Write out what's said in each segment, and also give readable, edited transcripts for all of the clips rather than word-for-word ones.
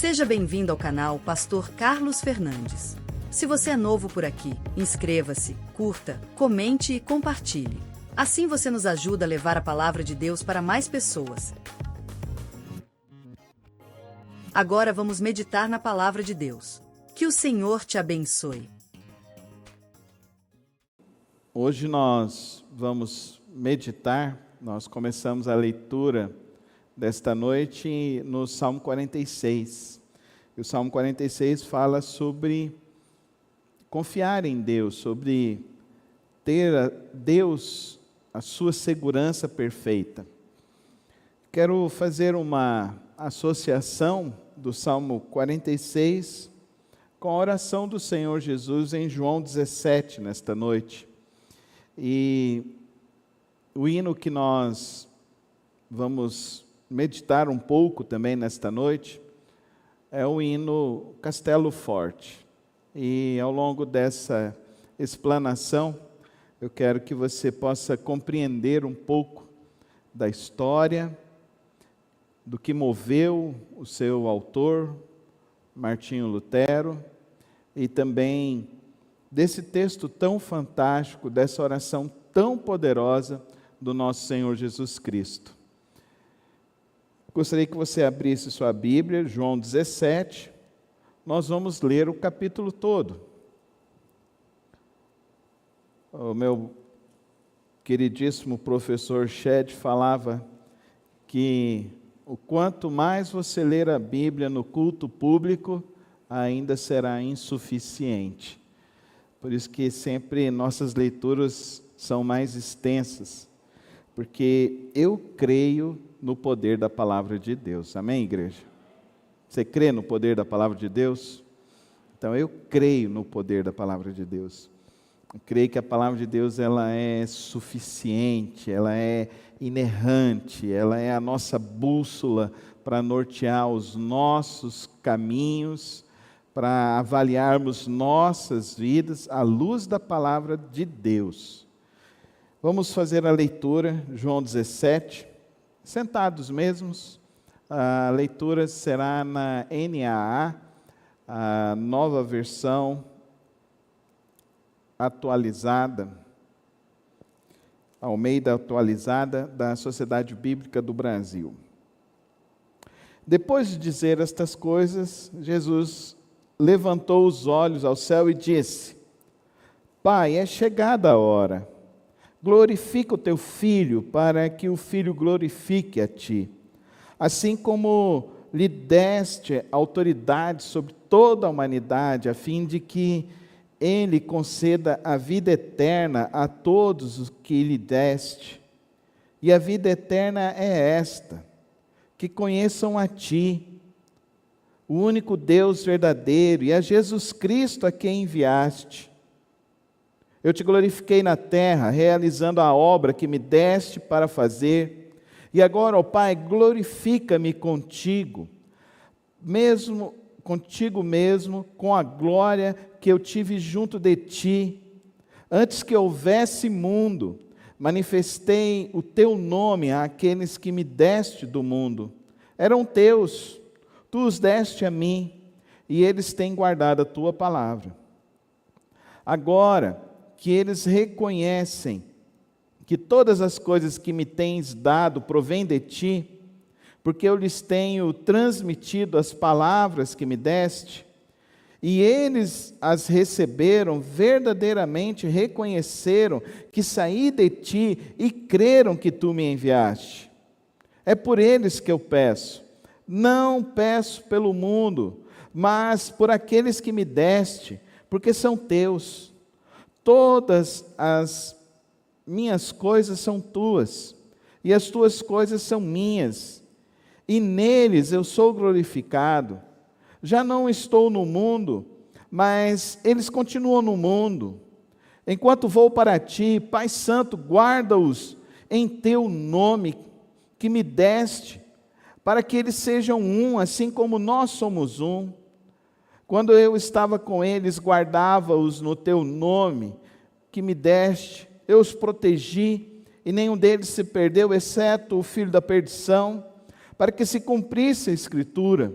Seja bem-vindo ao canal Pastor Carlos Fernandes. Se você é novo por aqui, inscreva-se, curta, comente e compartilhe. Assim você nos ajuda a levar a palavra de Deus para mais pessoas. Agora vamos meditar na palavra de Deus. Que o Senhor te abençoe. Hoje nós vamos meditar, nós começamos a leitura desta noite no Salmo 46. E o Salmo 46 fala sobre confiar em Deus, sobre ter Deus, a sua segurança perfeita. Quero fazer uma associação do Salmo 46 com a oração do Senhor Jesus em João 17 nesta noite. E o hino que nós vamos meditar um pouco também nesta noite é o hino Castelo Forte. E ao longo dessa explanação, eu quero que você possa compreender um pouco da história, do que moveu o seu autor, Martinho Lutero, e também desse texto tão fantástico, dessa oração tão poderosa do nosso Senhor Jesus Cristo. Gostaria que você abrisse sua Bíblia, João 17, nós vamos ler o capítulo todo. O meu queridíssimo professor Shed falava que o quanto mais você ler a Bíblia no culto público, ainda será insuficiente. Por isso que sempre nossas leituras são mais extensas, porque eu creio no poder da palavra de Deus. Amém, igreja? Você crê no poder da palavra de Deus? Então eu creio no poder da palavra de Deus. Eu creio que a palavra de Deus ela é suficiente, ela é inerrante, ela é a nossa bússola para nortear os nossos caminhos, para avaliarmos nossas vidas à luz da palavra de Deus. Vamos fazer a leitura, João 17, sentados mesmos. A leitura será na NAA, a nova versão atualizada, Almeida atualizada da Sociedade Bíblica do Brasil. Depois de dizer estas coisas, Jesus levantou os olhos ao céu e disse: Pai, é chegada a hora. Glorifica o teu Filho, para que o Filho glorifique a ti. Assim como lhe deste autoridade sobre toda a humanidade, a fim de que ele conceda a vida eterna a todos os que lhe deste. E a vida eterna é esta: que conheçam a ti, o único Deus verdadeiro, e a Jesus Cristo a quem enviaste. Eu te glorifiquei na terra, realizando a obra que me deste para fazer. E agora, ó Pai, glorifica-me contigo mesmo, com a glória que eu tive junto de ti. Antes que houvesse mundo, manifestei o teu nome àqueles que me deste do mundo. Eram teus, tu os deste a mim, e eles têm guardado a tua palavra. Agora que eles reconhecem que todas as coisas que me tens dado provêm de ti, porque eu lhes tenho transmitido as palavras que me deste, e eles as receberam, verdadeiramente reconheceram que saí de ti e creram que tu me enviaste. É por eles que eu peço. Não peço pelo mundo, mas por aqueles que me deste, porque são teus. Todas as minhas coisas são tuas, e as tuas coisas são minhas, e neles eu sou glorificado. Já não estou no mundo, mas eles continuam no mundo. Enquanto vou para ti, Pai Santo, guarda-os em teu nome que me deste, para que eles sejam um, assim como nós somos um. Quando eu estava com eles, guardava-os no teu nome que me deste, eu os protegi, e nenhum deles se perdeu, exceto o filho da perdição, para que se cumprisse a Escritura.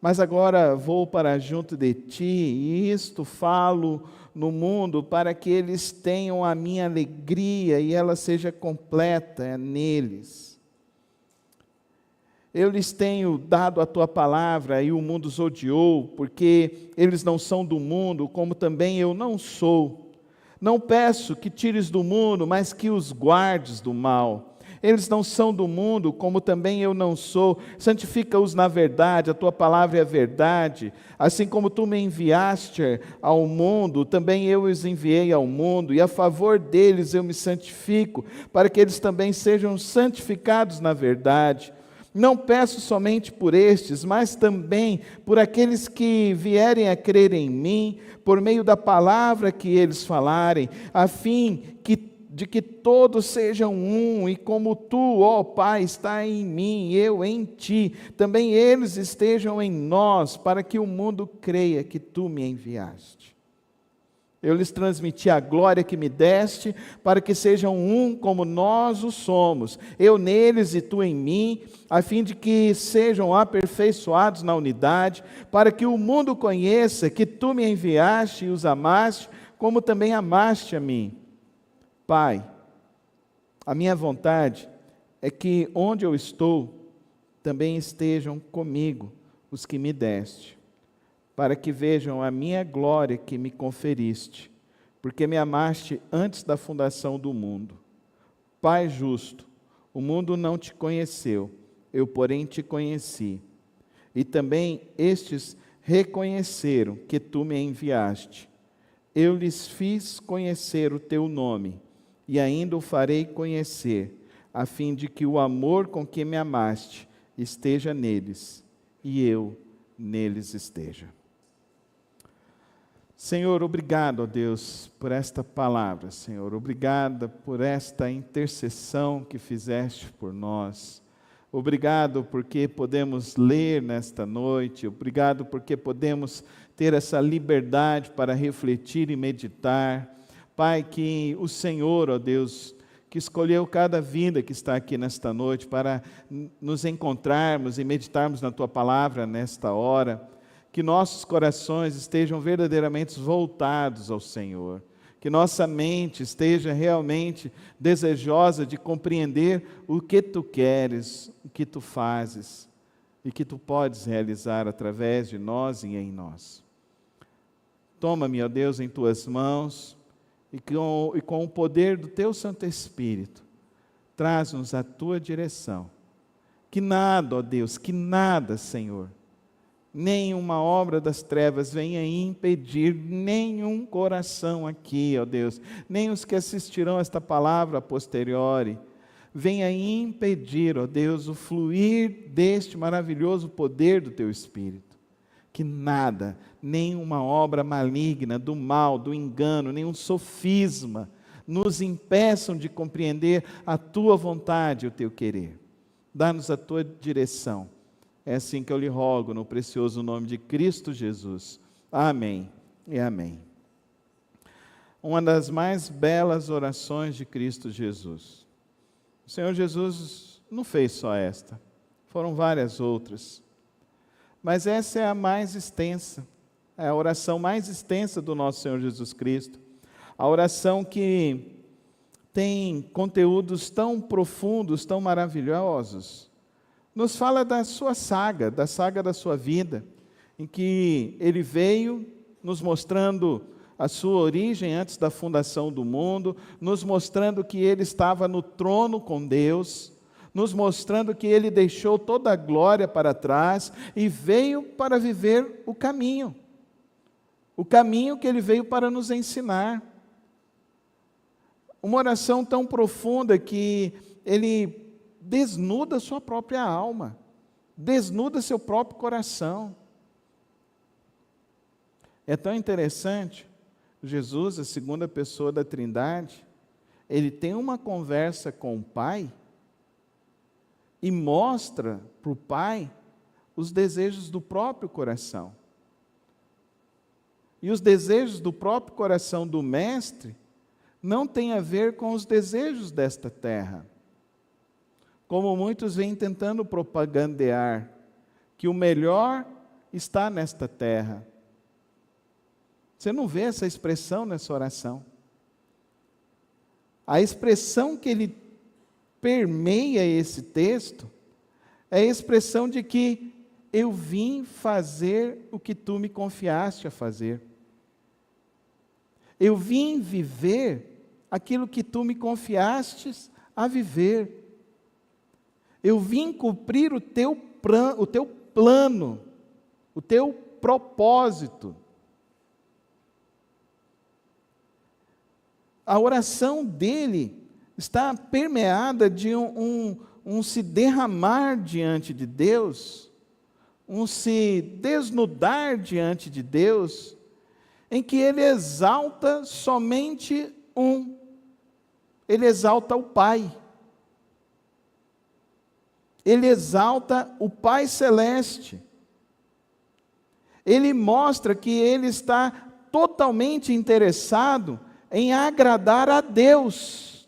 Mas agora vou para junto de ti, e isto falo no mundo, para que eles tenham a minha alegria e ela seja completa neles. Eu lhes tenho dado a tua palavra e o mundo os odiou, porque eles não são do mundo, como também eu não sou. Não peço que tires do mundo, mas que os guardes do mal. Eles não são do mundo, como também eu não sou. Santifica-os na verdade, a tua palavra é a verdade. Assim como tu me enviaste ao mundo, também eu os enviei ao mundo, e a favor deles eu me santifico, para que eles também sejam santificados na verdade. Não peço somente por estes, mas também por aqueles que vierem a crer em mim, por meio da palavra que eles falarem, a fim de que todos sejam um, e como tu, ó Pai, está em mim e eu em ti, também eles estejam em nós, para que o mundo creia que tu me enviaste. Eu lhes transmiti a glória que me deste, para que sejam um como nós o somos, eu neles e tu em mim, a fim de que sejam aperfeiçoados na unidade, para que o mundo conheça que tu me enviaste e os amaste, como também amaste a mim. Pai, a minha vontade é que onde eu estou, também estejam comigo os que me deste, para que vejam a minha glória que me conferiste, porque me amaste antes da fundação do mundo. Pai justo, o mundo não te conheceu, eu porém te conheci, e também estes reconheceram que tu me enviaste. Eu lhes fiz conhecer o teu nome, e ainda o farei conhecer, a fim de que o amor com que me amaste esteja neles, e eu neles esteja. Senhor, obrigado, ó Deus, por esta palavra, Senhor. Obrigado por esta intercessão que fizeste por nós. Obrigado porque podemos ler nesta noite. Obrigado porque podemos ter essa liberdade para refletir e meditar. Pai, que o Senhor, ó Deus, que escolheu cada vida que está aqui nesta noite para nos encontrarmos e meditarmos na Tua palavra nesta hora, que nossos corações estejam verdadeiramente voltados ao Senhor, que nossa mente esteja realmente desejosa de compreender o que Tu queres, o que Tu fazes e que Tu podes realizar através de nós e em nós. Toma-me, ó Deus, em Tuas mãos, e com o poder do Teu Santo Espírito, traz-nos a Tua direção. Que nada, ó Deus, que nada, Senhor, nenhuma obra das trevas venha impedir nenhum coração aqui, ó Deus, nem os que assistirão esta palavra a posteriori, venha impedir, ó Deus, o fluir deste maravilhoso poder do Teu Espírito. Que nada, nenhuma obra maligna, do mal, do engano, nenhum sofisma, nos impeçam de compreender a Tua vontade e o Teu querer. Dá-nos a Tua direção. É assim que eu lhe rogo, no precioso nome de Cristo Jesus. Amém e amém. Uma das mais belas orações de Cristo Jesus. O Senhor Jesus não fez só esta, foram várias outras. Mas essa é a mais extensa, é a oração mais extensa do nosso Senhor Jesus Cristo. A oração que tem conteúdos tão profundos, tão maravilhosos. Nos fala da sua saga, da saga da sua vida, em que Ele veio nos mostrando a sua origem antes da fundação do mundo, nos mostrando que Ele estava no trono com Deus, nos mostrando que Ele deixou toda a glória para trás e veio para viver o caminho que Ele veio para nos ensinar. Uma oração tão profunda que Ele desnuda sua própria alma, desnuda seu próprio coração. É tão interessante, Jesus, a segunda pessoa da Trindade, Ele tem uma conversa com o Pai, e mostra para o Pai os desejos do próprio coração. E os desejos do próprio coração do Mestre não têm a ver com os desejos desta terra. Como muitos vêm tentando propagandear que o melhor está nesta terra. Você não vê essa expressão nessa oração. A expressão que ele permeia esse texto é a expressão de que eu vim fazer o que tu me confiaste a fazer. Eu vim viver aquilo que tu me confiastes a viver. Eu vim cumprir o teu plano, o teu propósito. A oração dele está permeada de um se derramar diante de Deus, um se desnudar diante de Deus, em que ele exalta somente ele exalta o Pai. Ele exalta o Pai Celeste. Ele mostra que ele está totalmente interessado em agradar a Deus.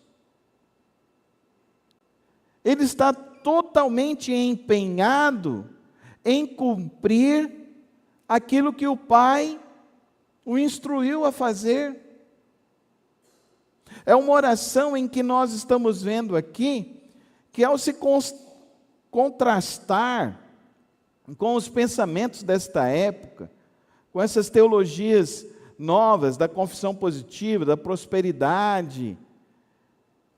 Ele está totalmente empenhado em cumprir aquilo que o Pai o instruiu a fazer. É uma oração em que nós estamos vendo aqui, que ao se contrastar com os pensamentos desta época, com essas teologias novas da confissão positiva, da prosperidade,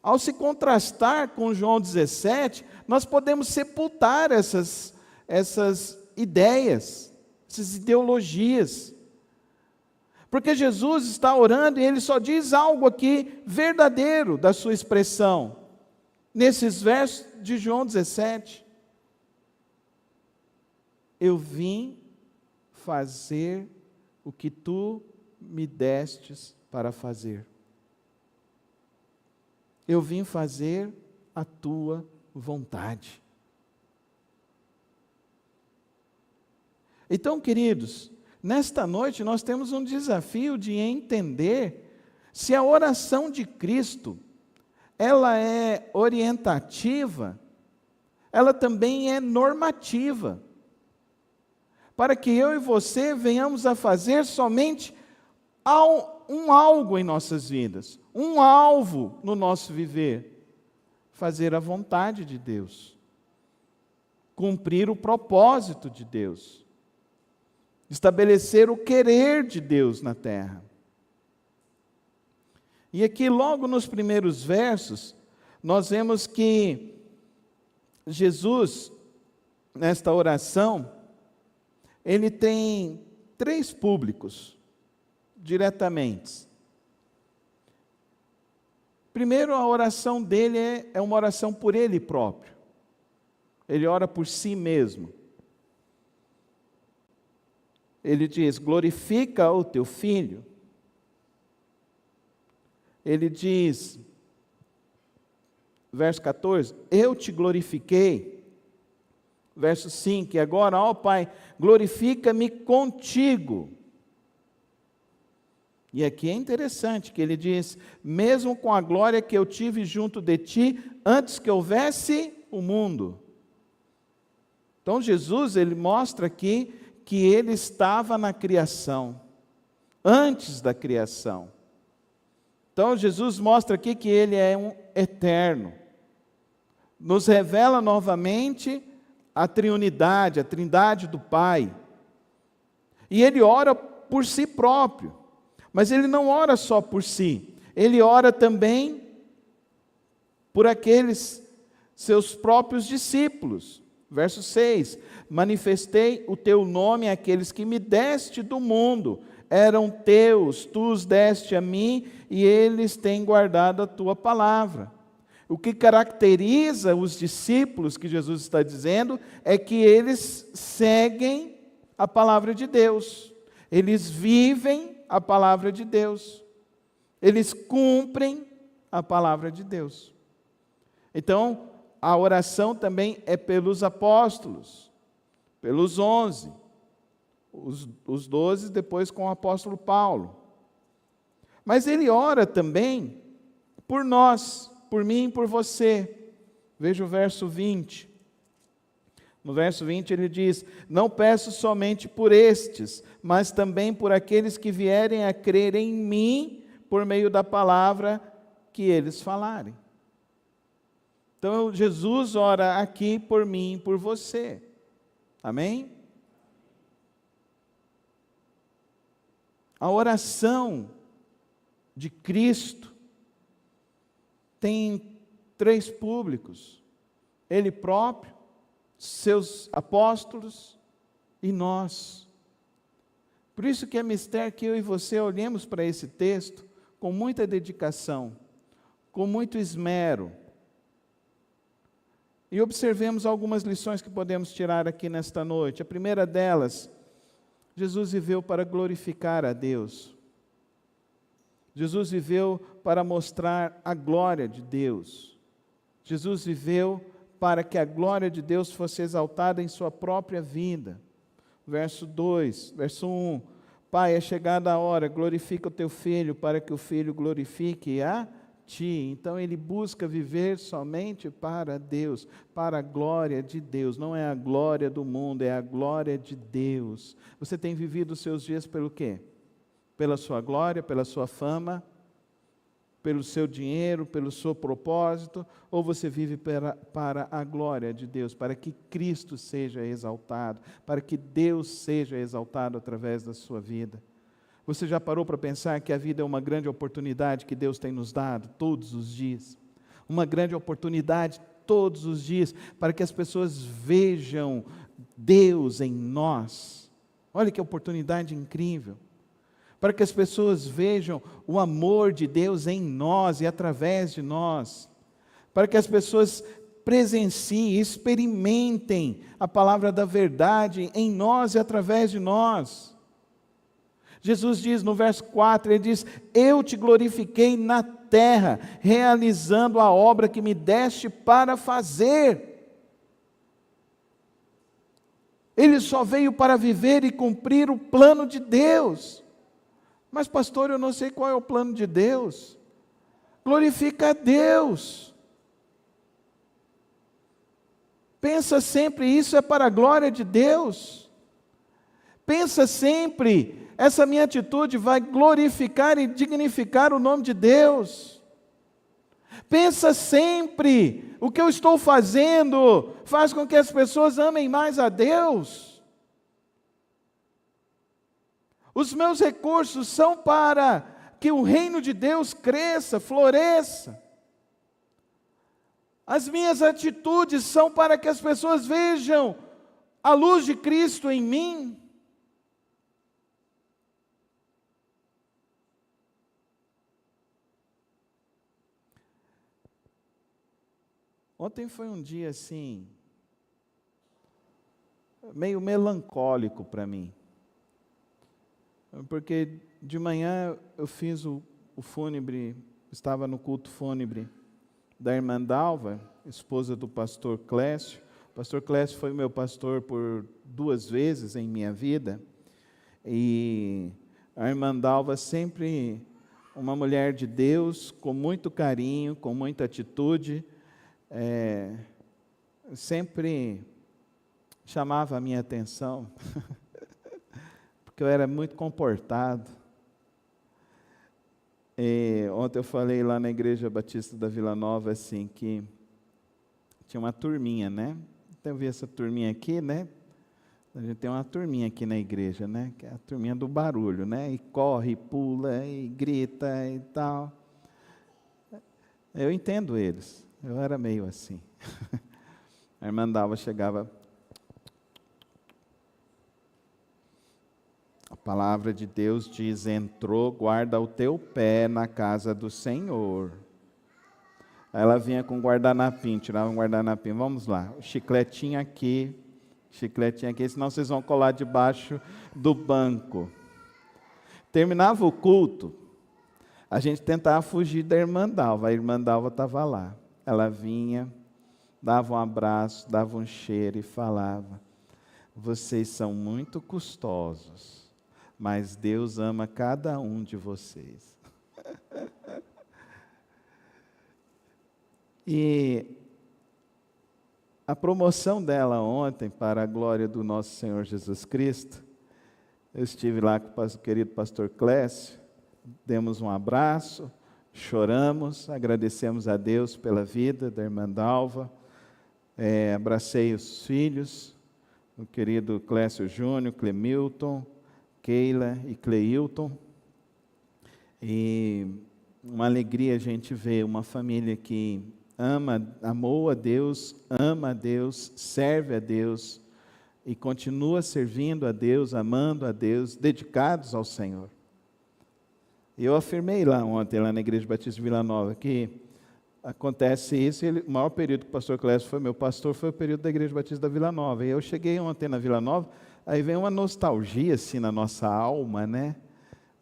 ao se contrastar com João 17, nós podemos sepultar essas ideias, essas ideologias. Porque Jesus está orando e ele só diz algo aqui verdadeiro da sua expressão, nesses versos de João 17. Eu vim fazer o que tu me destes para fazer. Eu vim fazer a tua vontade. Então, queridos, nesta noite nós temos um desafio de entender se a oração de Cristo, ela é orientativa, ela também é normativa, para que eu e você venhamos a fazer somente um algo em nossas vidas, um alvo no nosso viver, fazer a vontade de Deus, cumprir o propósito de Deus, estabelecer o querer de Deus na terra. E aqui, logo nos primeiros versos, nós vemos que Jesus, nesta oração, ele tem 3 públicos diretamente. Primeiro, a oração dele é uma oração por ele próprio. Ele ora por si mesmo. Ele diz: glorifica o teu filho. Ele diz, verso 14, eu te glorifiquei. Verso 5, e agora, ó Pai, glorifica-me contigo. E aqui é interessante que ele diz, mesmo com a glória que eu tive junto de ti, antes que houvesse o mundo. Então Jesus, ele mostra aqui que ele estava na criação, antes da criação. Então Jesus mostra aqui que ele é um eterno. Nos revela novamente a triunidade, a trindade do Pai. E ele ora por si próprio. Mas ele não ora só por si, ele ora também por aqueles seus próprios discípulos. Verso 6, manifestei o teu nome àqueles que me deste do mundo, eram teus, tu os deste a mim, e eles têm guardado a tua palavra. O que caracteriza os discípulos, que Jesus está dizendo, é que eles seguem a palavra de Deus, eles vivem a palavra de Deus, eles cumprem a palavra de Deus. Então, a oração também é pelos apóstolos, pelos 11, os 12 depois com o apóstolo Paulo. Mas ele ora também por nós, por mim e por você. Veja o verso 20. No verso 20 ele diz: não peço somente por estes, mas também por aqueles que vierem a crer em mim, por meio da palavra que eles falarem. Então Jesus ora aqui por mim e por você. Amém? A oração de Cristo tem 3 públicos: Ele próprio, seus apóstolos e nós. Por isso que é mistério que eu e você olhemos para esse texto com muita dedicação, com muito esmero, e observemos algumas lições que podemos tirar aqui nesta noite. A primeira delas: Jesus viveu para glorificar a Deus. Jesus viveu para mostrar a glória de Deus. Jesus viveu para que a glória de Deus fosse exaltada em sua própria vida. Verso 1: Pai, é chegada a hora, glorifica o teu Filho, para que o Filho glorifique a ti. Então ele busca viver somente para Deus, para a glória de Deus. Não é a glória do mundo, é a glória de Deus. Você tem vivido os seus dias pelo quê? Pela sua glória, pela sua fama, pelo seu dinheiro, pelo seu propósito, ou você vive para a glória de Deus, para que Cristo seja exaltado, para que Deus seja exaltado através da sua vida? Você já parou para pensar que a vida é uma grande oportunidade que Deus tem nos dado todos os dias? Uma grande oportunidade todos os dias para que as pessoas vejam Deus em nós. Olha que oportunidade incrível! Para que as pessoas vejam o amor de Deus em nós e através de nós. Para que as pessoas presenciem, experimentem a palavra da verdade em nós e através de nós. Jesus diz no verso 4, ele diz: eu te glorifiquei na terra, realizando a obra que me deste para fazer. Ele só veio para viver e cumprir o plano de Deus. Mas pastor, eu não sei qual é o plano de Deus. Glorifica a Deus. Pensa sempre, isso é para a glória de Deus. Pensa sempre, essa minha atitude vai glorificar e dignificar o nome de Deus. Pensa sempre, o que eu estou fazendo faz com que as pessoas amem mais a Deus. Os meus recursos são para que o reino de Deus cresça, floresça. As minhas atitudes são para que as pessoas vejam a luz de Cristo em mim. Ontem foi um dia assim, meio melancólico para mim. Porque de manhã eu fiz o fúnebre, estava no culto fúnebre da irmã Dalva, esposa do pastor Clécio. O pastor Clécio foi meu pastor por 2 vezes em minha vida. E a irmã Dalva sempre uma mulher de Deus, com muito carinho, com muita atitude, sempre chamava a minha atenção. Porque eu era muito comportado. Ontem eu falei lá na Igreja Batista da Vila Nova, assim, que tinha uma turminha, né? Então eu vi essa turminha aqui, né? A gente tem uma turminha aqui na igreja, né? Que é a turminha do barulho, né? E corre, e pula, e grita e tal. Eu entendo eles. Eu era meio assim. A irmã Dalva chegava... A palavra de Deus diz: entrou, guarda o teu pé na casa do Senhor. Aí ela vinha com guardanapim, tirava um guardanapim. Vamos lá, chicletinho aqui, senão vocês vão colar debaixo do banco. Terminava o culto, a gente tentava fugir da irmã Dalva. A irmã Dalva estava lá. Ela vinha, dava um abraço, dava um cheiro e falava: vocês são muito custosos, mas Deus ama cada um de vocês. E a promoção dela ontem, para a glória do nosso Senhor Jesus Cristo, eu estive lá com o querido pastor Clécio, demos um abraço, choramos, agradecemos a Deus pela vida da irmã Dalva, abracei os filhos, o querido Clécio Júnior, Clemilton, Keila e Cleilton, e uma alegria a gente ver uma família que amou a Deus, ama a Deus, serve a Deus e continua servindo a Deus, amando a Deus, dedicados ao Senhor. Eu afirmei lá ontem, lá na Igreja Batista de Vila Nova, que acontece isso, o maior período que o pastor Clécio foi meu pastor foi o período da Igreja Batista da Vila Nova. E eu cheguei ontem na Vila Nova, aí vem uma nostalgia assim na nossa alma, né?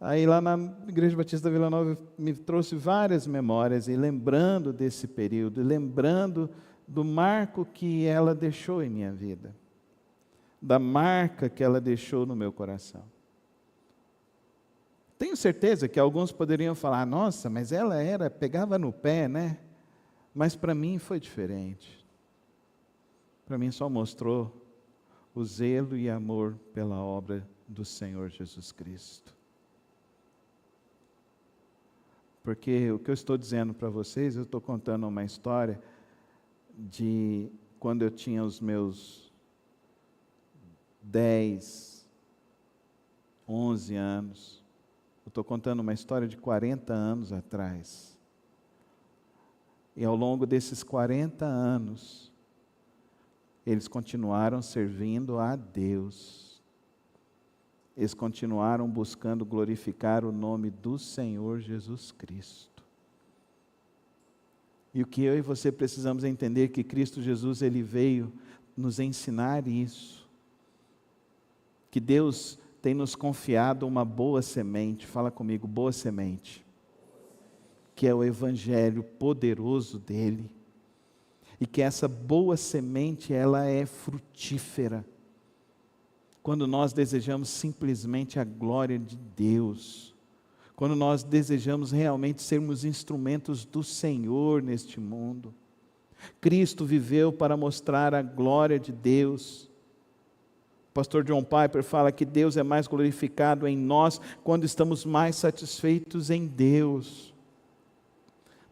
Aí lá na Igreja Batista da Vila Nova me trouxe várias memórias, e lembrando desse período, lembrando do marco que ela deixou em minha vida, da marca que ela deixou no meu coração. Tenho certeza que alguns poderiam falar, nossa, mas ela pegava no pé, né? Mas para mim foi diferente. Para mim só mostrou o zelo e amor pela obra do Senhor Jesus Cristo. Porque o que eu estou dizendo para vocês, eu estou contando uma história de quando eu tinha os meus 10, 11 anos. Eu estou contando uma história de 40 anos atrás. E ao longo desses 40 anos, eles continuaram servindo a Deus. Eles continuaram buscando glorificar o nome do Senhor Jesus Cristo. E o que eu e você precisamos entender é que Cristo Jesus, Ele veio nos ensinar isso. Que Deus tem nos confiado uma boa semente, fala comigo, boa semente, que é o Evangelho poderoso dEle, e que essa boa semente, ela é frutífera, quando nós desejamos simplesmente a glória de Deus, quando nós desejamos realmente sermos instrumentos do Senhor neste mundo. Cristo viveu para mostrar a glória de Deus. O pastor John Piper fala que Deus é mais glorificado em nós quando estamos mais satisfeitos em Deus.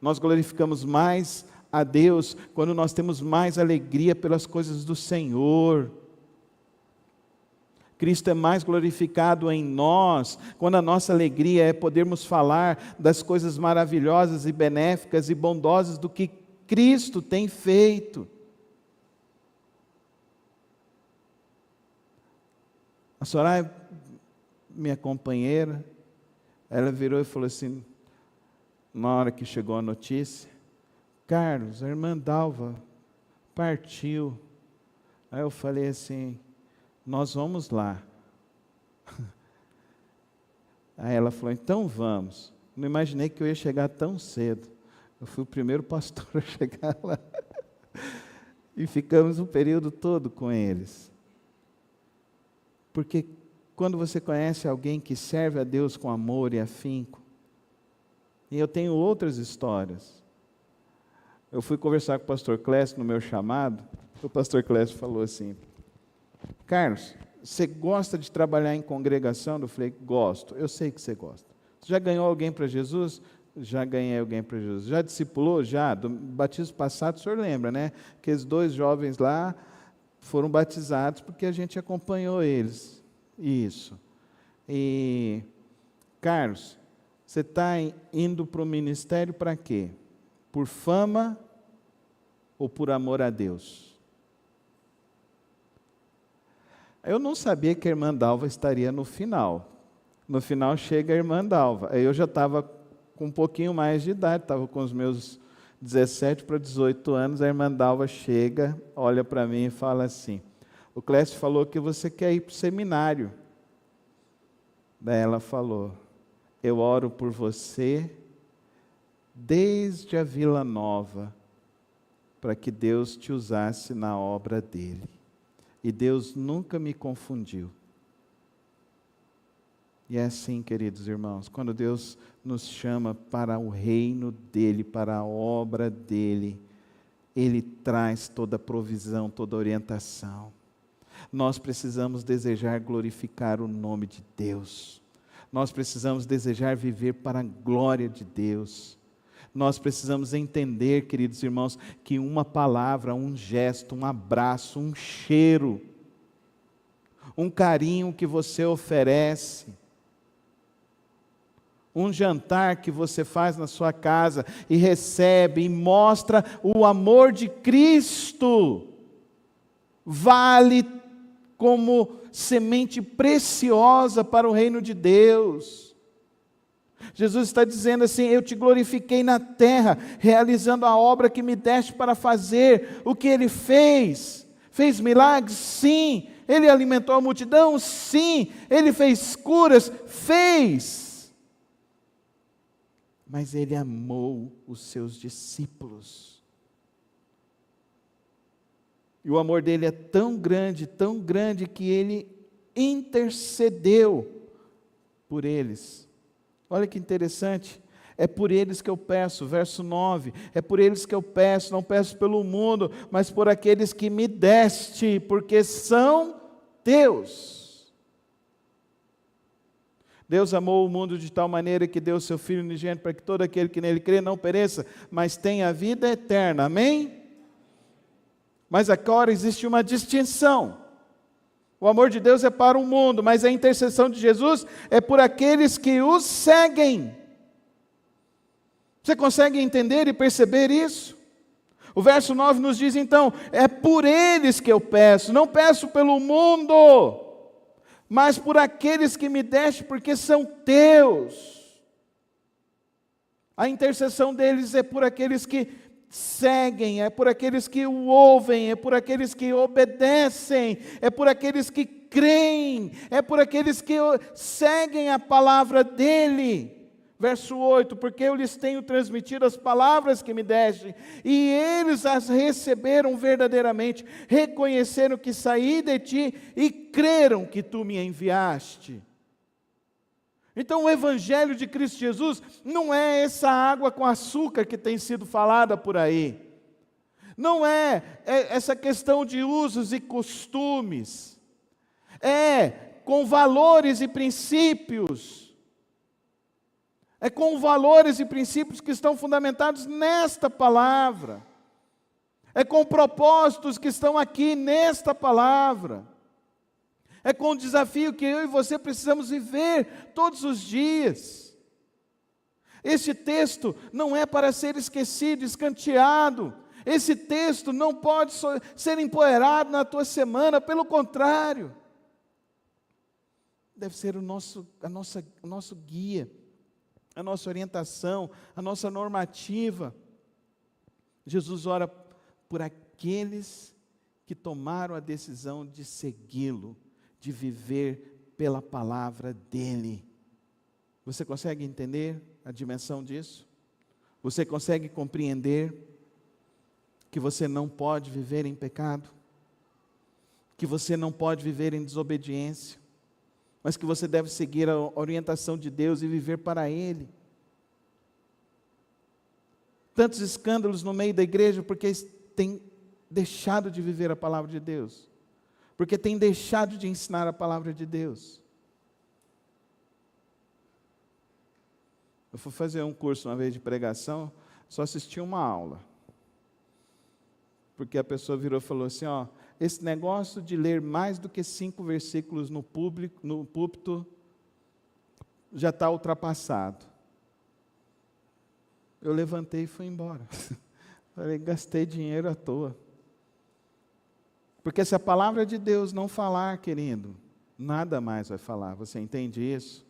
Nós glorificamos mais a Deus quando nós temos mais alegria pelas coisas do Senhor. Cristo é mais glorificado em nós quando a nossa alegria é podermos falar das coisas maravilhosas e benéficas e bondosas do que Cristo tem feito. A Soraya, minha companheira, ela virou e falou assim, na hora que chegou a notícia, Carlos, a irmã Dalva partiu. Aí eu falei assim, nós vamos lá. Aí ela falou, então vamos. Não imaginei que eu ia chegar tão cedo. Eu fui o primeiro pastor a chegar lá. E ficamos o período todo com eles. Porque quando você conhece alguém que serve a Deus com amor e afinco, e eu tenho outras histórias. Eu fui conversar com o pastor Clécio no meu chamado, o pastor Clécio falou assim, Carlos, você gosta de trabalhar em congregação? Eu falei, gosto, eu sei que você gosta. Você já ganhou alguém para Jesus? Já ganhei alguém para Jesus. Já discipulou? Já. Do batismo passado, o senhor lembra, né? Aqueles 2 jovens lá foram batizados porque a gente acompanhou eles. Isso. E, Carlos, você está indo para o ministério para quê? Por fama ou por amor a Deus? Eu não sabia que a irmã Dalva estaria no final. No final chega a irmã Dalva. Aí eu já estava com um pouquinho mais de idade, estava com os meus 17 para 18 anos, a irmã Dalva chega, olha para mim e fala assim, o Clécio falou que você quer ir para o seminário. Daí ela falou, eu oro por você desde a Vila Nova, para que Deus te usasse na obra dele. E Deus nunca me confundiu. E é assim, queridos irmãos, quando Deus nos chama para o reino dele, para a obra dele, Ele traz toda a provisão, toda a orientação. Nós precisamos desejar glorificar o nome de Deus. Nós precisamos desejar viver para a glória de Deus. Nós precisamos entender, queridos irmãos, que uma palavra, um gesto, um abraço, um cheiro, um carinho que você oferece, um jantar que você faz na sua casa e recebe e mostra o amor de Cristo, vale como semente preciosa para o reino de Deus. Jesus está dizendo assim: eu te glorifiquei na terra, realizando a obra que me deste para fazer. O que Ele fez? Fez milagres? Sim. Ele alimentou a multidão? Sim. Ele fez curas? Fez. Mas Ele amou os seus discípulos. E o amor dele é tão grande que Ele intercedeu por eles. Olha que interessante, é por eles que eu peço, verso 9, é por eles que eu peço, não peço pelo mundo, mas por aqueles que me deste, porque são teus. Deus amou o mundo de tal maneira que deu o seu Filho unigênito para que todo aquele que nele crê não pereça, mas tenha a vida eterna, amém? Mas agora existe uma distinção. O amor de Deus é para o mundo, mas a intercessão de Jesus é por aqueles que o seguem. Você consegue entender e perceber isso? O verso 9 nos diz então: é por eles que eu peço, não peço pelo mundo, mas por aqueles que me deste, porque são teus. A intercessão deles é por aqueles que seguem, é por aqueles que o ouvem, é por aqueles que obedecem, é por aqueles que creem, é por aqueles que seguem a palavra dele. Verso 8, porque eu lhes tenho transmitido as palavras que me deste, e eles as receberam verdadeiramente, reconheceram que saí de ti e creram que tu me enviaste. Então o Evangelho de Cristo Jesus não é essa água com açúcar que tem sido falada por aí. Não é essa questão de usos e costumes. É com valores e princípios. É com valores e princípios que estão fundamentados nesta palavra. É com propósitos que estão aqui nesta palavra. É com o desafio que eu e você precisamos viver todos os dias. Este texto não é para ser esquecido, escanteado. Esse texto não pode ser empoeirado na tua semana, pelo contrário. Deve ser o nosso guia, a nossa orientação, a nossa normativa. Jesus ora por aqueles que tomaram a decisão de segui-lo, de viver pela palavra dele. Você consegue entender a dimensão disso? Você consegue compreender que você não pode viver em pecado? Que você não pode viver em desobediência? Mas que você deve seguir a orientação de Deus e viver para Ele? Tantos escândalos no meio da igreja porque tem deixado de viver a palavra de Deus. Porque tem deixado de ensinar a palavra de Deus. Eu fui fazer um curso uma vez de pregação, só assisti uma aula. Porque a pessoa virou e falou assim: esse negócio de ler mais do que 5 versículos no púlpito já está ultrapassado. Eu levantei e fui embora. Falei, gastei dinheiro à toa. Porque se a palavra de Deus não falar, querido, nada mais vai falar. Você entende isso?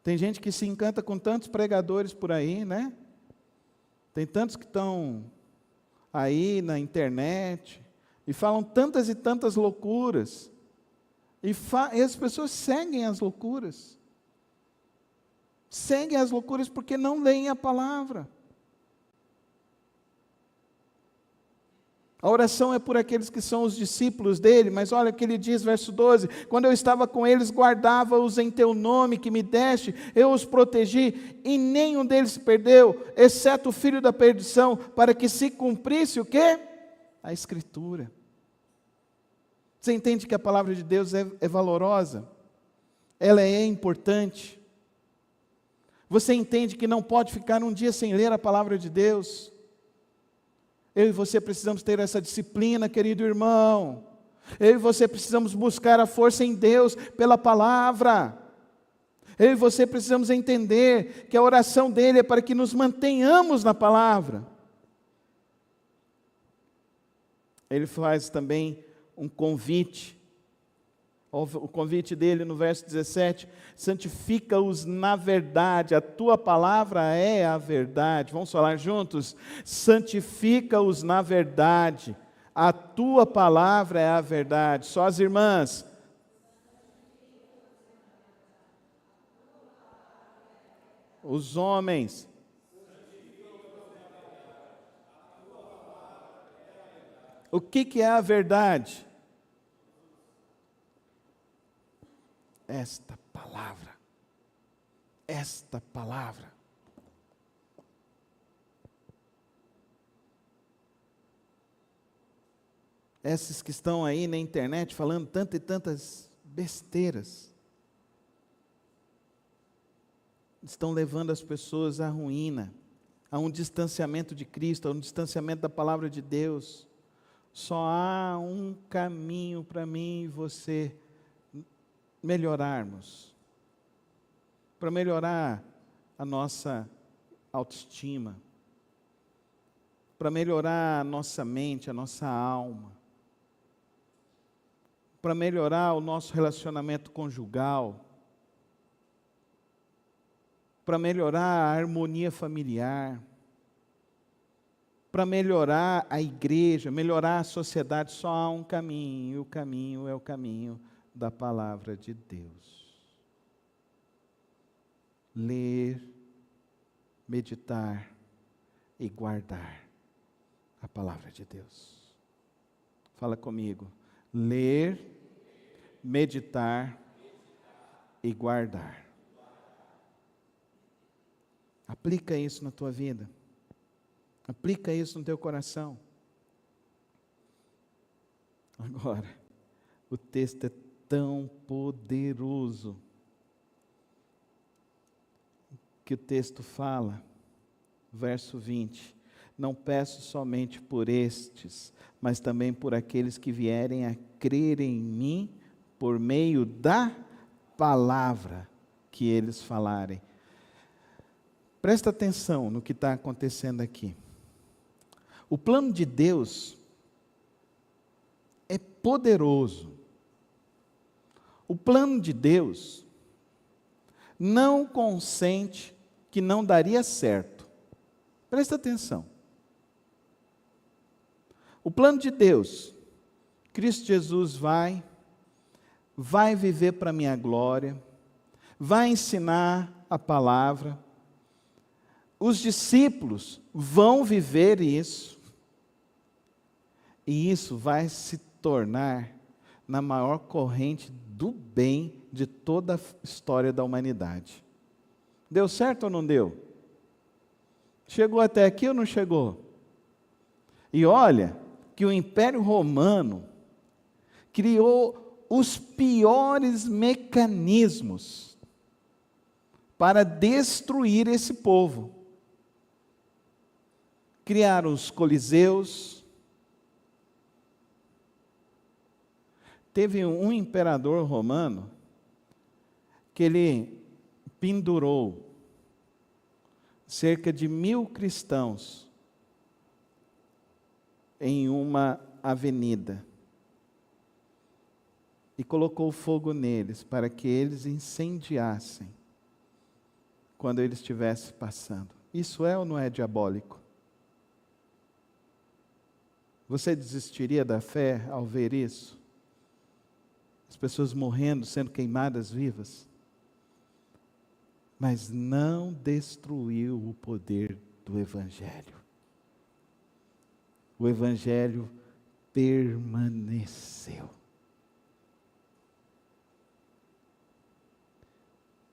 Tem gente que se encanta com tantos pregadores por aí, né? Tem tantos que estão aí na internet e falam tantas e tantas loucuras. E as pessoas seguem as loucuras. Seguem as loucuras porque não leem a palavra. A oração é por aqueles que são os discípulos dele, mas olha o que ele diz, verso 12: quando eu estava com eles, guardava-os em teu nome que me deste, eu os protegi, e nenhum deles se perdeu, exceto o filho da perdição, para que se cumprisse o quê? A Escritura. Você entende que a palavra de Deus é valorosa? Ela é importante. Você entende que não pode ficar um dia sem ler a palavra de Deus? Eu e você precisamos ter essa disciplina, querido irmão. Eu e você precisamos buscar a força em Deus pela palavra. Eu e você precisamos entender que a oração dele é para que nos mantenhamos na palavra. Ele faz também um convite. O convite dele no verso 17: santifica-os na verdade, a tua palavra é a verdade. Vamos falar juntos? Santifica-os na verdade, a tua palavra é a verdade. Só as irmãs. Os homens. O que é a verdade? Esta palavra. Esta palavra. Esses que estão aí na internet falando tantas e tantas besteiras, estão levando as pessoas à ruína, a um distanciamento de Cristo, a um distanciamento da palavra de Deus. Só há um caminho para mim e você melhorarmos, para melhorar a nossa autoestima, para melhorar a nossa mente, a nossa alma, para melhorar o nosso relacionamento conjugal, para melhorar a harmonia familiar, para melhorar a igreja, melhorar a sociedade. Só há um caminho, e o caminho é o caminho da palavra de Deus. Ler, meditar e guardar a palavra de Deus. Fala comigo. Ler, meditar e guardar. Aplica isso na tua vida. Aplica isso no teu coração. Agora, o texto é tão poderoso que o texto fala, verso 20: não peço somente por estes, mas também por aqueles que vierem a crer em mim por meio da palavra que eles falarem. Presta atenção no que está acontecendo aqui. O plano de Deus é poderoso. O plano de Deus não consente que não daria certo. Presta atenção. O plano de Deus, Cristo Jesus vai viver para a minha glória, vai ensinar a palavra, os discípulos vão viver isso, e isso vai se tornar na maior corrente do bem de toda a história da humanidade. Deu certo ou não deu? Chegou até aqui ou não chegou? E olha que o Império Romano criou os piores mecanismos para destruir esse povo. Criaram os coliseus. Teve um imperador romano que ele pendurou cerca de 1000 cristãos em uma avenida e colocou fogo neles para que eles incendiassem quando ele estivesse passando. Isso é ou não é diabólico? Você desistiria da fé ao ver isso? As pessoas morrendo, sendo queimadas vivas? Mas não destruiu o poder do Evangelho. O Evangelho permaneceu.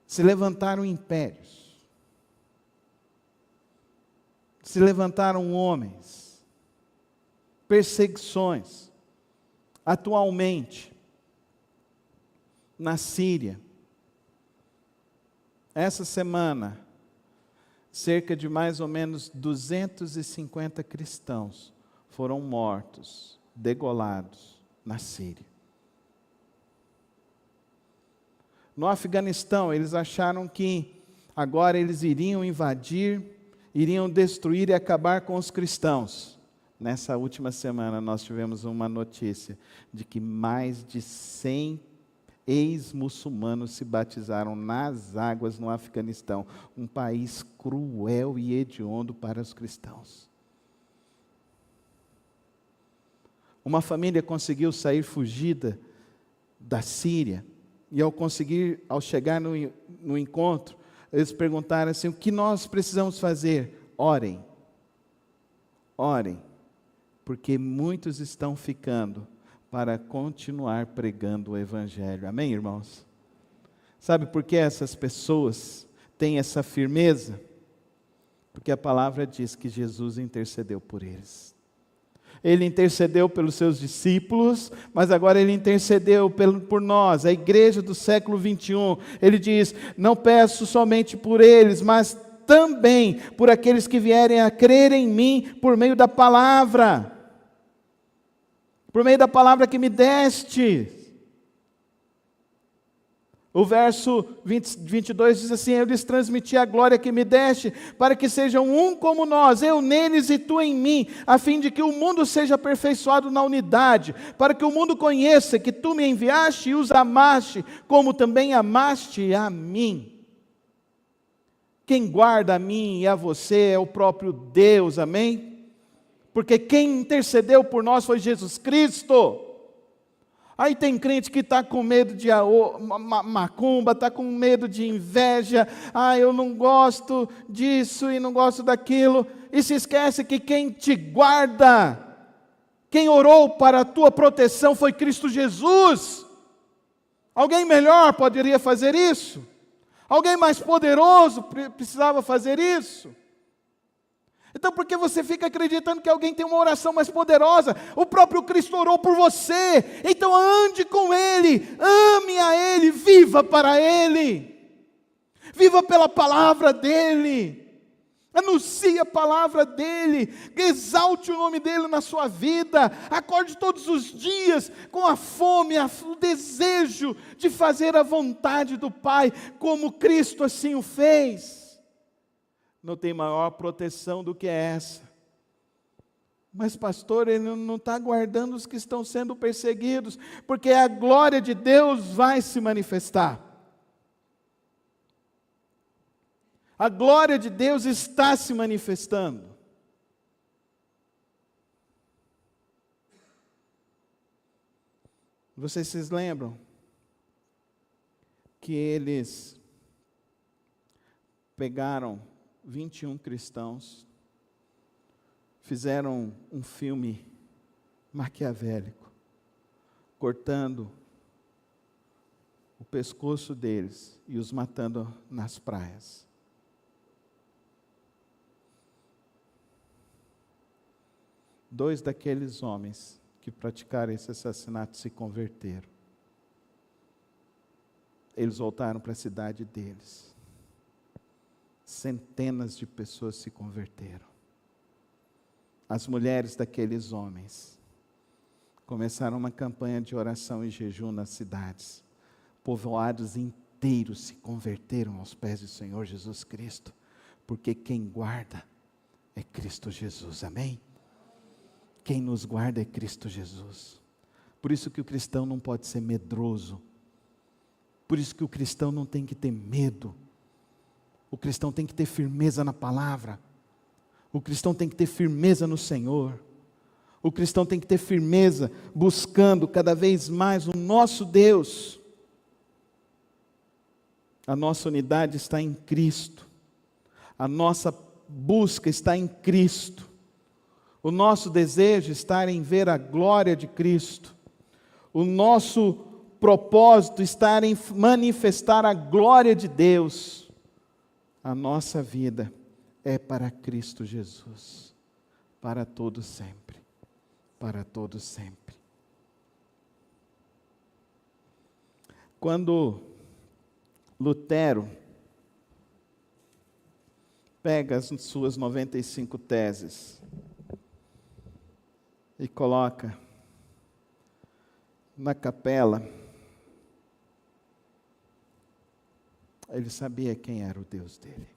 Se levantaram impérios, se levantaram homens, perseguições. Atualmente, na Síria, essa semana, cerca de mais ou menos 250 cristãos foram mortos, degolados na Síria. No Afeganistão, eles acharam que agora eles iriam invadir, iriam destruir e acabar com os cristãos. Nessa última semana nós tivemos uma notícia de que mais de 100 ex-muçulmanos se batizaram nas águas no Afeganistão, um país cruel e hediondo para os cristãos. Uma família conseguiu sair fugida da Síria, e ao chegar no encontro, eles perguntaram assim: o que nós precisamos fazer? Orem, orem, porque muitos estão ficando para continuar pregando o Evangelho. Amém, irmãos? Sabe por que essas pessoas têm essa firmeza? Porque a palavra diz que Jesus intercedeu por eles. Ele intercedeu pelos seus discípulos, mas agora Ele intercedeu por nós, a igreja do século 21. Ele diz: não peço somente por eles, mas também por aqueles que vierem a crer em mim por meio da palavra. Por meio da palavra que me deste. O verso 22 diz assim: eu lhes transmiti a glória que me deste, para que sejam um como nós, eu neles e tu em mim, a fim de que o mundo seja aperfeiçoado na unidade, para que o mundo conheça que tu me enviaste e os amaste, como também amaste a mim. Quem guarda a mim e a você é o próprio Deus, amém? Porque quem intercedeu por nós foi Jesus Cristo. Aí tem crente que está com medo de macumba, está com medo de inveja. Eu não gosto disso e não gosto daquilo. E se esquece que quem te guarda, quem orou para a tua proteção foi Cristo Jesus. Alguém melhor poderia fazer isso? Alguém mais poderoso precisava fazer isso? Então por que você fica acreditando que alguém tem uma oração mais poderosa? O próprio Cristo orou por você. Então ande com Ele, ame a Ele, viva para Ele. Viva pela palavra dEle. Anuncie a palavra dEle. Exalte o nome dEle na sua vida. Acorde todos os dias com a fome, o desejo de fazer a vontade do Pai, como Cristo assim o fez. Não tem maior proteção do que essa. Mas pastor, Ele não está guardando os que estão sendo perseguidos, porque a glória de Deus vai se manifestar. A glória de Deus está se manifestando. Vocês se lembram que eles pegaram 21 cristãos, fizeram um filme maquiavélico, cortando o pescoço deles e os matando nas praias. Dois daqueles homens que praticaram esse assassinato se converteram. Eles voltaram para a cidade deles. Centenas de pessoas se converteram. As mulheres daqueles homens começaram uma campanha de oração e jejum nas cidades. Povoados inteiros se converteram aos pés do Senhor Jesus Cristo, porque quem guarda é Cristo Jesus, amém? Quem nos guarda é Cristo Jesus. Por isso que o cristão não pode ser medroso. Por isso que o cristão não tem que ter medo. O cristão tem que ter firmeza na palavra. O cristão tem que ter firmeza no Senhor. O cristão tem que ter firmeza buscando cada vez mais o nosso Deus. A nossa unidade está em Cristo. A nossa busca está em Cristo. o nosso desejo está em ver a glória de Cristo, o nosso propósito está em manifestar a glória de Deus, a nossa vida é para Cristo Jesus, para todo sempre, para todo sempre. Quando Lutero pega as suas 95 teses e coloca na capela, ele sabia quem era o Deus dele.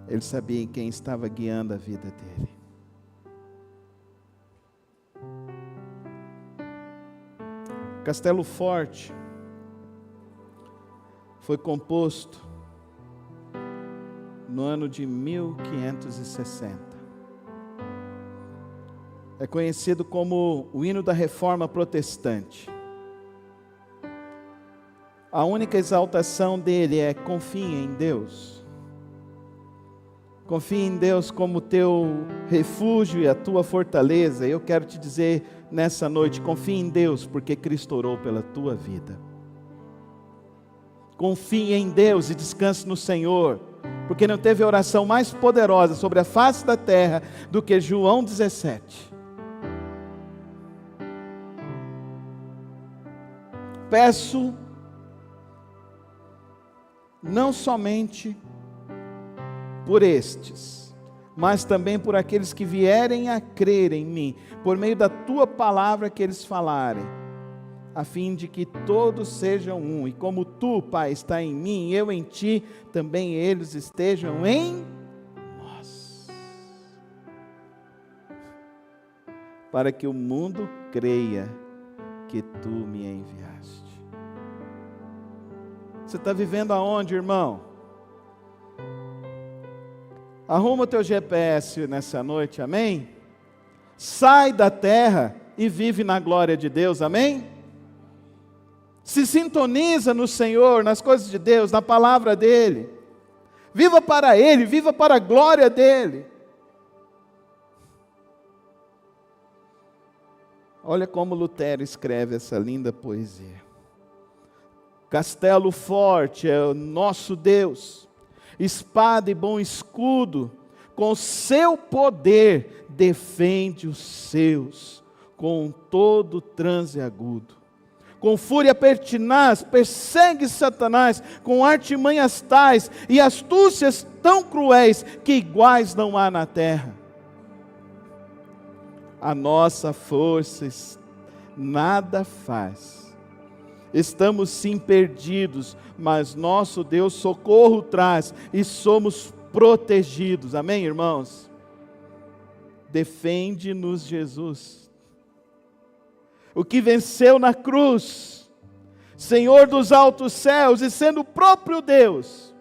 Ele sabia em quem estava guiando a vida dele. Castelo Forte foi composto no ano de 1560. É conhecido como o hino da Reforma Protestante. A única exaltação dele é: confie em Deus. Confie em Deus como teu refúgio e a tua fortaleza. Eu quero te dizer nessa noite, confie em Deus, porque Cristo orou pela tua vida. Confie em Deus e descanse no Senhor, porque não teve oração mais poderosa sobre a face da terra do que João 17. Peço não somente por estes, mas também por aqueles que vierem a crer em mim, por meio da tua palavra que eles falarem, a fim de que todos sejam um, e como tu, Pai, está em mim, e eu em ti, também eles estejam em nós, para que o mundo creia que tu me enviaste. Você está vivendo aonde, irmão? Arruma o teu GPS nessa noite, amém? Sai da terra e vive na glória de Deus, amém? Se sintoniza no Senhor, nas coisas de Deus, na palavra dEle. Viva para Ele, viva para a glória dEle. Olha como Lutero escreve essa linda poesia. Castelo forte é o nosso Deus, espada e bom escudo, com seu poder defende os seus, com todo transe agudo. Com fúria pertinaz persegue Satanás, com artimanhas tais e astúcias tão cruéis que iguais não há na terra. A nossa força nada faz. Estamos sim perdidos, mas nosso Deus socorro traz e somos protegidos. Amém, irmãos? Defende-nos, Jesus. O que venceu na cruz, Senhor dos altos céus, e sendo o próprio Deus,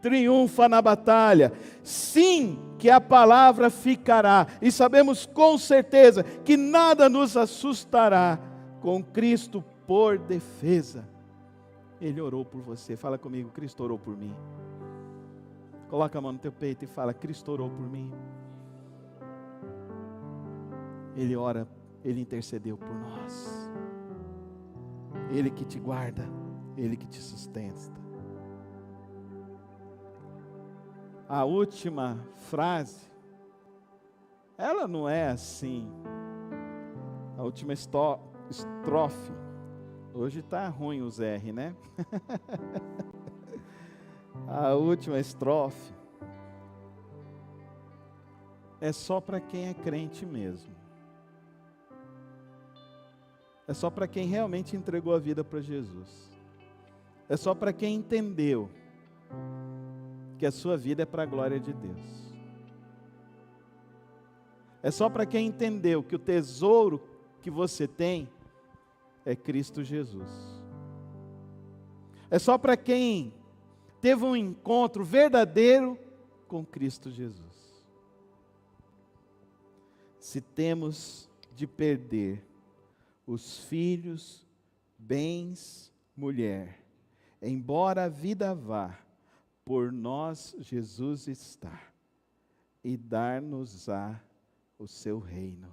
triunfa na batalha. Sim, que a palavra ficará, e sabemos com certeza que nada nos assustará, com Cristo por defesa. Ele orou por você. Fala comigo: Cristo orou por mim. Coloca a mão no teu peito e fala: Cristo orou por mim. Ele ora, Ele intercedeu por nós. Ele que te guarda, Ele que te sustenta. A última frase, ela não é assim. A última estrofe, hoje está ruim os R, né? A última estrofe é só para quem é crente mesmo. É só para quem realmente entregou a vida para Jesus. É só para quem entendeu que a sua vida é para a glória de Deus. É só para quem entendeu que o tesouro que você tem é Cristo Jesus. É só para quem teve um encontro verdadeiro com Cristo Jesus. Se temos de perder os filhos, bens, mulher, embora a vida vá, por nós Jesus está. e dar-nos-á o seu reino.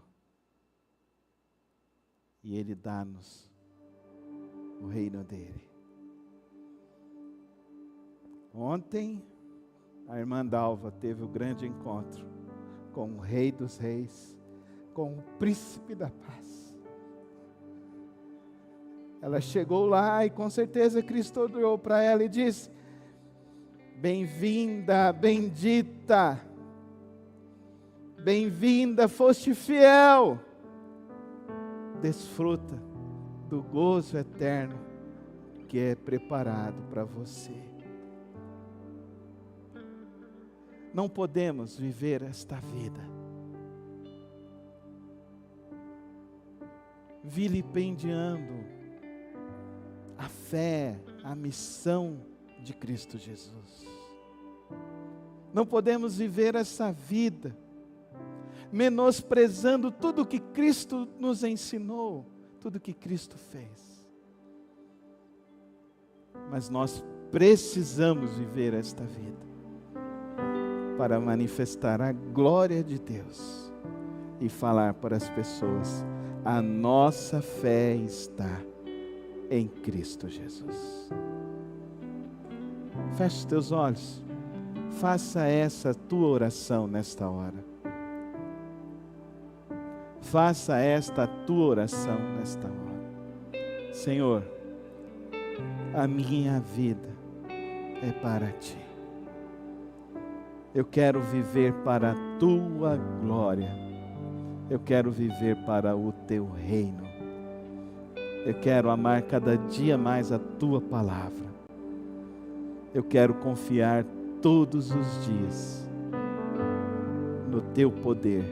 E Ele dá-nos o reino dele. Ontem, a irmã Dalva teve o grande encontro com o Rei dos Reis, com o Príncipe da Paz. Ela chegou lá e com certeza Cristo olhou para ela e disse: bem-vinda, bendita, bem-vinda, foste fiel, desfruta do gozo eterno que é preparado para você. Não podemos viver esta vida vilipendiando a fé, a missão de Cristo Jesus. Não podemos viver essa vida menosprezando tudo que Cristo nos ensinou, tudo que Cristo fez. Mas nós precisamos viver esta vida para manifestar a glória de Deus e falar para as pessoas: a nossa fé está em Cristo Jesus. Feche os teus olhos, faça essa tua oração nesta hora. Faça esta tua oração nesta hora. Senhor, a minha vida é para Ti. Eu quero viver para a Tua glória. Eu quero viver para o Teu reino. Eu quero amar cada dia mais a Tua palavra. Eu quero confiar todos os dias no Teu poder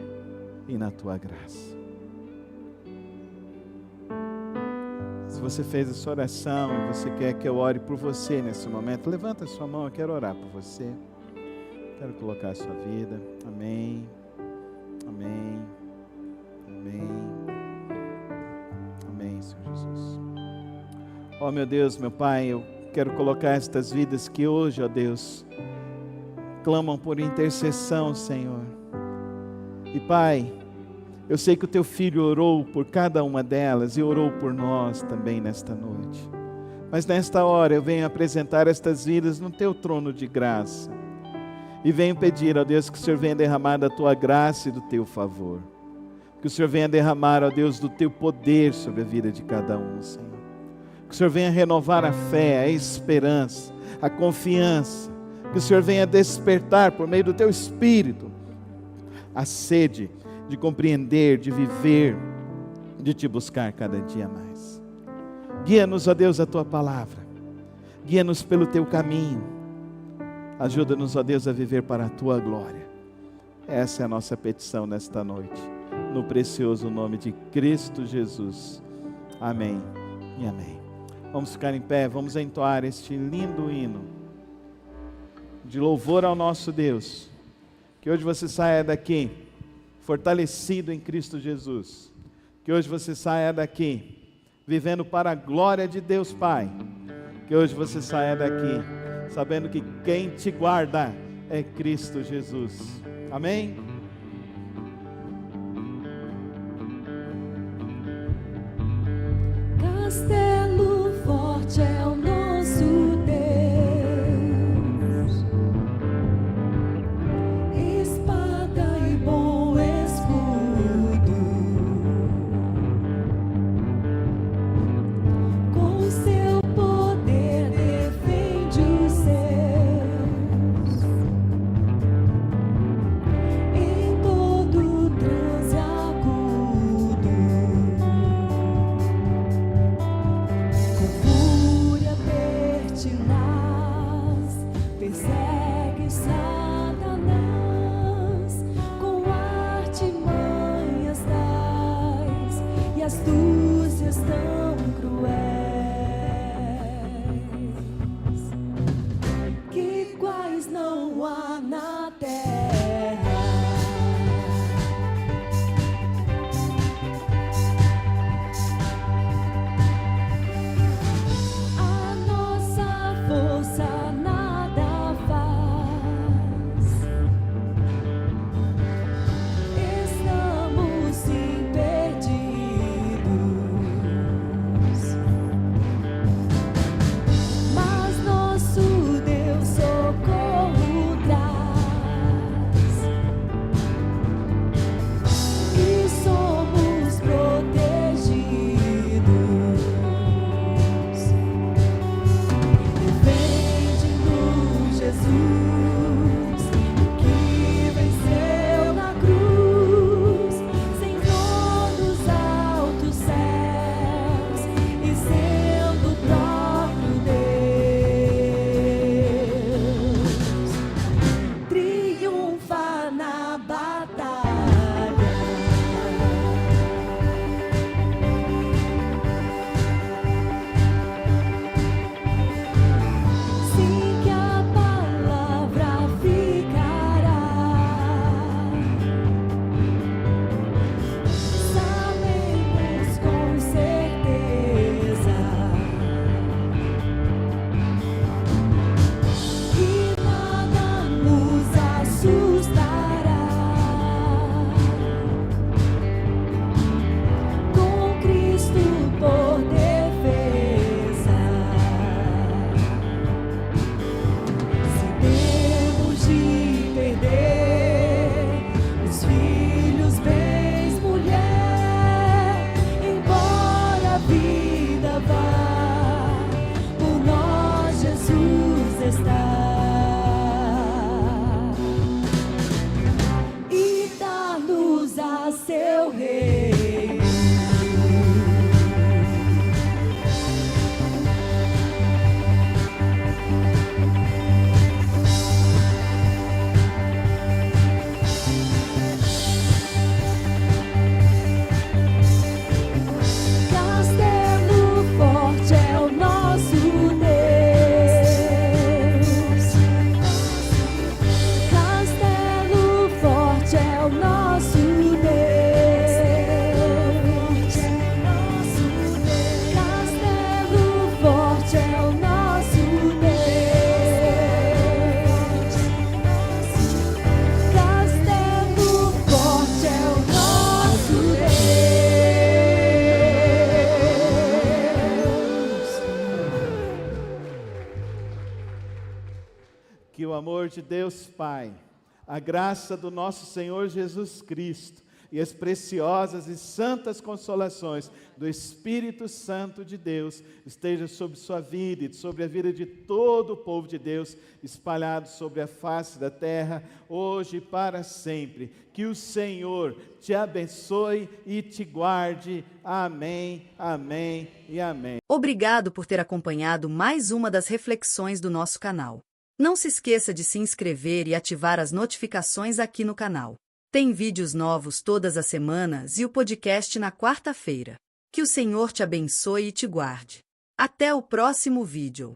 e na Tua graça. Se você fez essa oração e você quer que eu ore por você nesse momento, levanta a sua mão, eu quero orar por você. Quero colocar a sua vida. Amém. Amém. Amém. Amém, Senhor Jesus. Ó meu Deus, meu Pai, eu quero colocar estas vidas que hoje, ó Deus, clamam por intercessão, Senhor. E Pai, eu sei que o Teu Filho orou por cada uma delas e orou por nós também nesta noite. Mas nesta hora eu venho apresentar estas vidas no Teu trono de graça. E venho pedir, ó Deus, que o Senhor venha derramar da Tua graça e do Teu favor. Que o Senhor venha derramar, ó Deus, do Teu poder sobre a vida de cada um, Senhor. Que o Senhor venha renovar a fé, a esperança, a confiança. Que o Senhor venha despertar por meio do Teu Espírito a sede de compreender, de viver, de Te buscar cada dia mais. Guia-nos, ó Deus, a Tua palavra. Guia-nos pelo Teu caminho. Ajuda-nos, ó Deus, a viver para a Tua glória. Essa é a nossa petição nesta noite, no precioso nome de Cristo Jesus. Amém e amém. Vamos ficar em pé, vamos entoar este lindo hino de louvor ao nosso Deus. Que hoje você saia daqui fortalecido em Cristo Jesus. Que hoje você saia daqui vivendo para a glória de Deus Pai. Que hoje você saia daqui sabendo que quem te guarda é Cristo Jesus. Amém? Castelo forte é o nosso Deus, espada e bom escudo, com seu poder defende os seus, em todo transe agudo. teu reino. Castelo forte é o nosso Deus. Castelo forte é o nosso Deus. Castelo forte é o nosso Deus. Castelo forte é o nosso Deus. Que o amor de Deus Pai, a graça do nosso Senhor Jesus Cristo e as preciosas e santas consolações do Espírito Santo de Deus estejam sobre sua vida e sobre a vida de todo o povo de Deus espalhado sobre a face da terra, hoje e para sempre. Que o Senhor te abençoe e te guarde. Amém, amém e amém. Obrigado por ter acompanhado mais uma das reflexões do nosso canal. Não se esqueça de se inscrever e ativar as notificações aqui no canal. Tem vídeos novos todas as semanas e o podcast na quarta-feira. Que o Senhor te abençoe e te guarde. Até o próximo vídeo.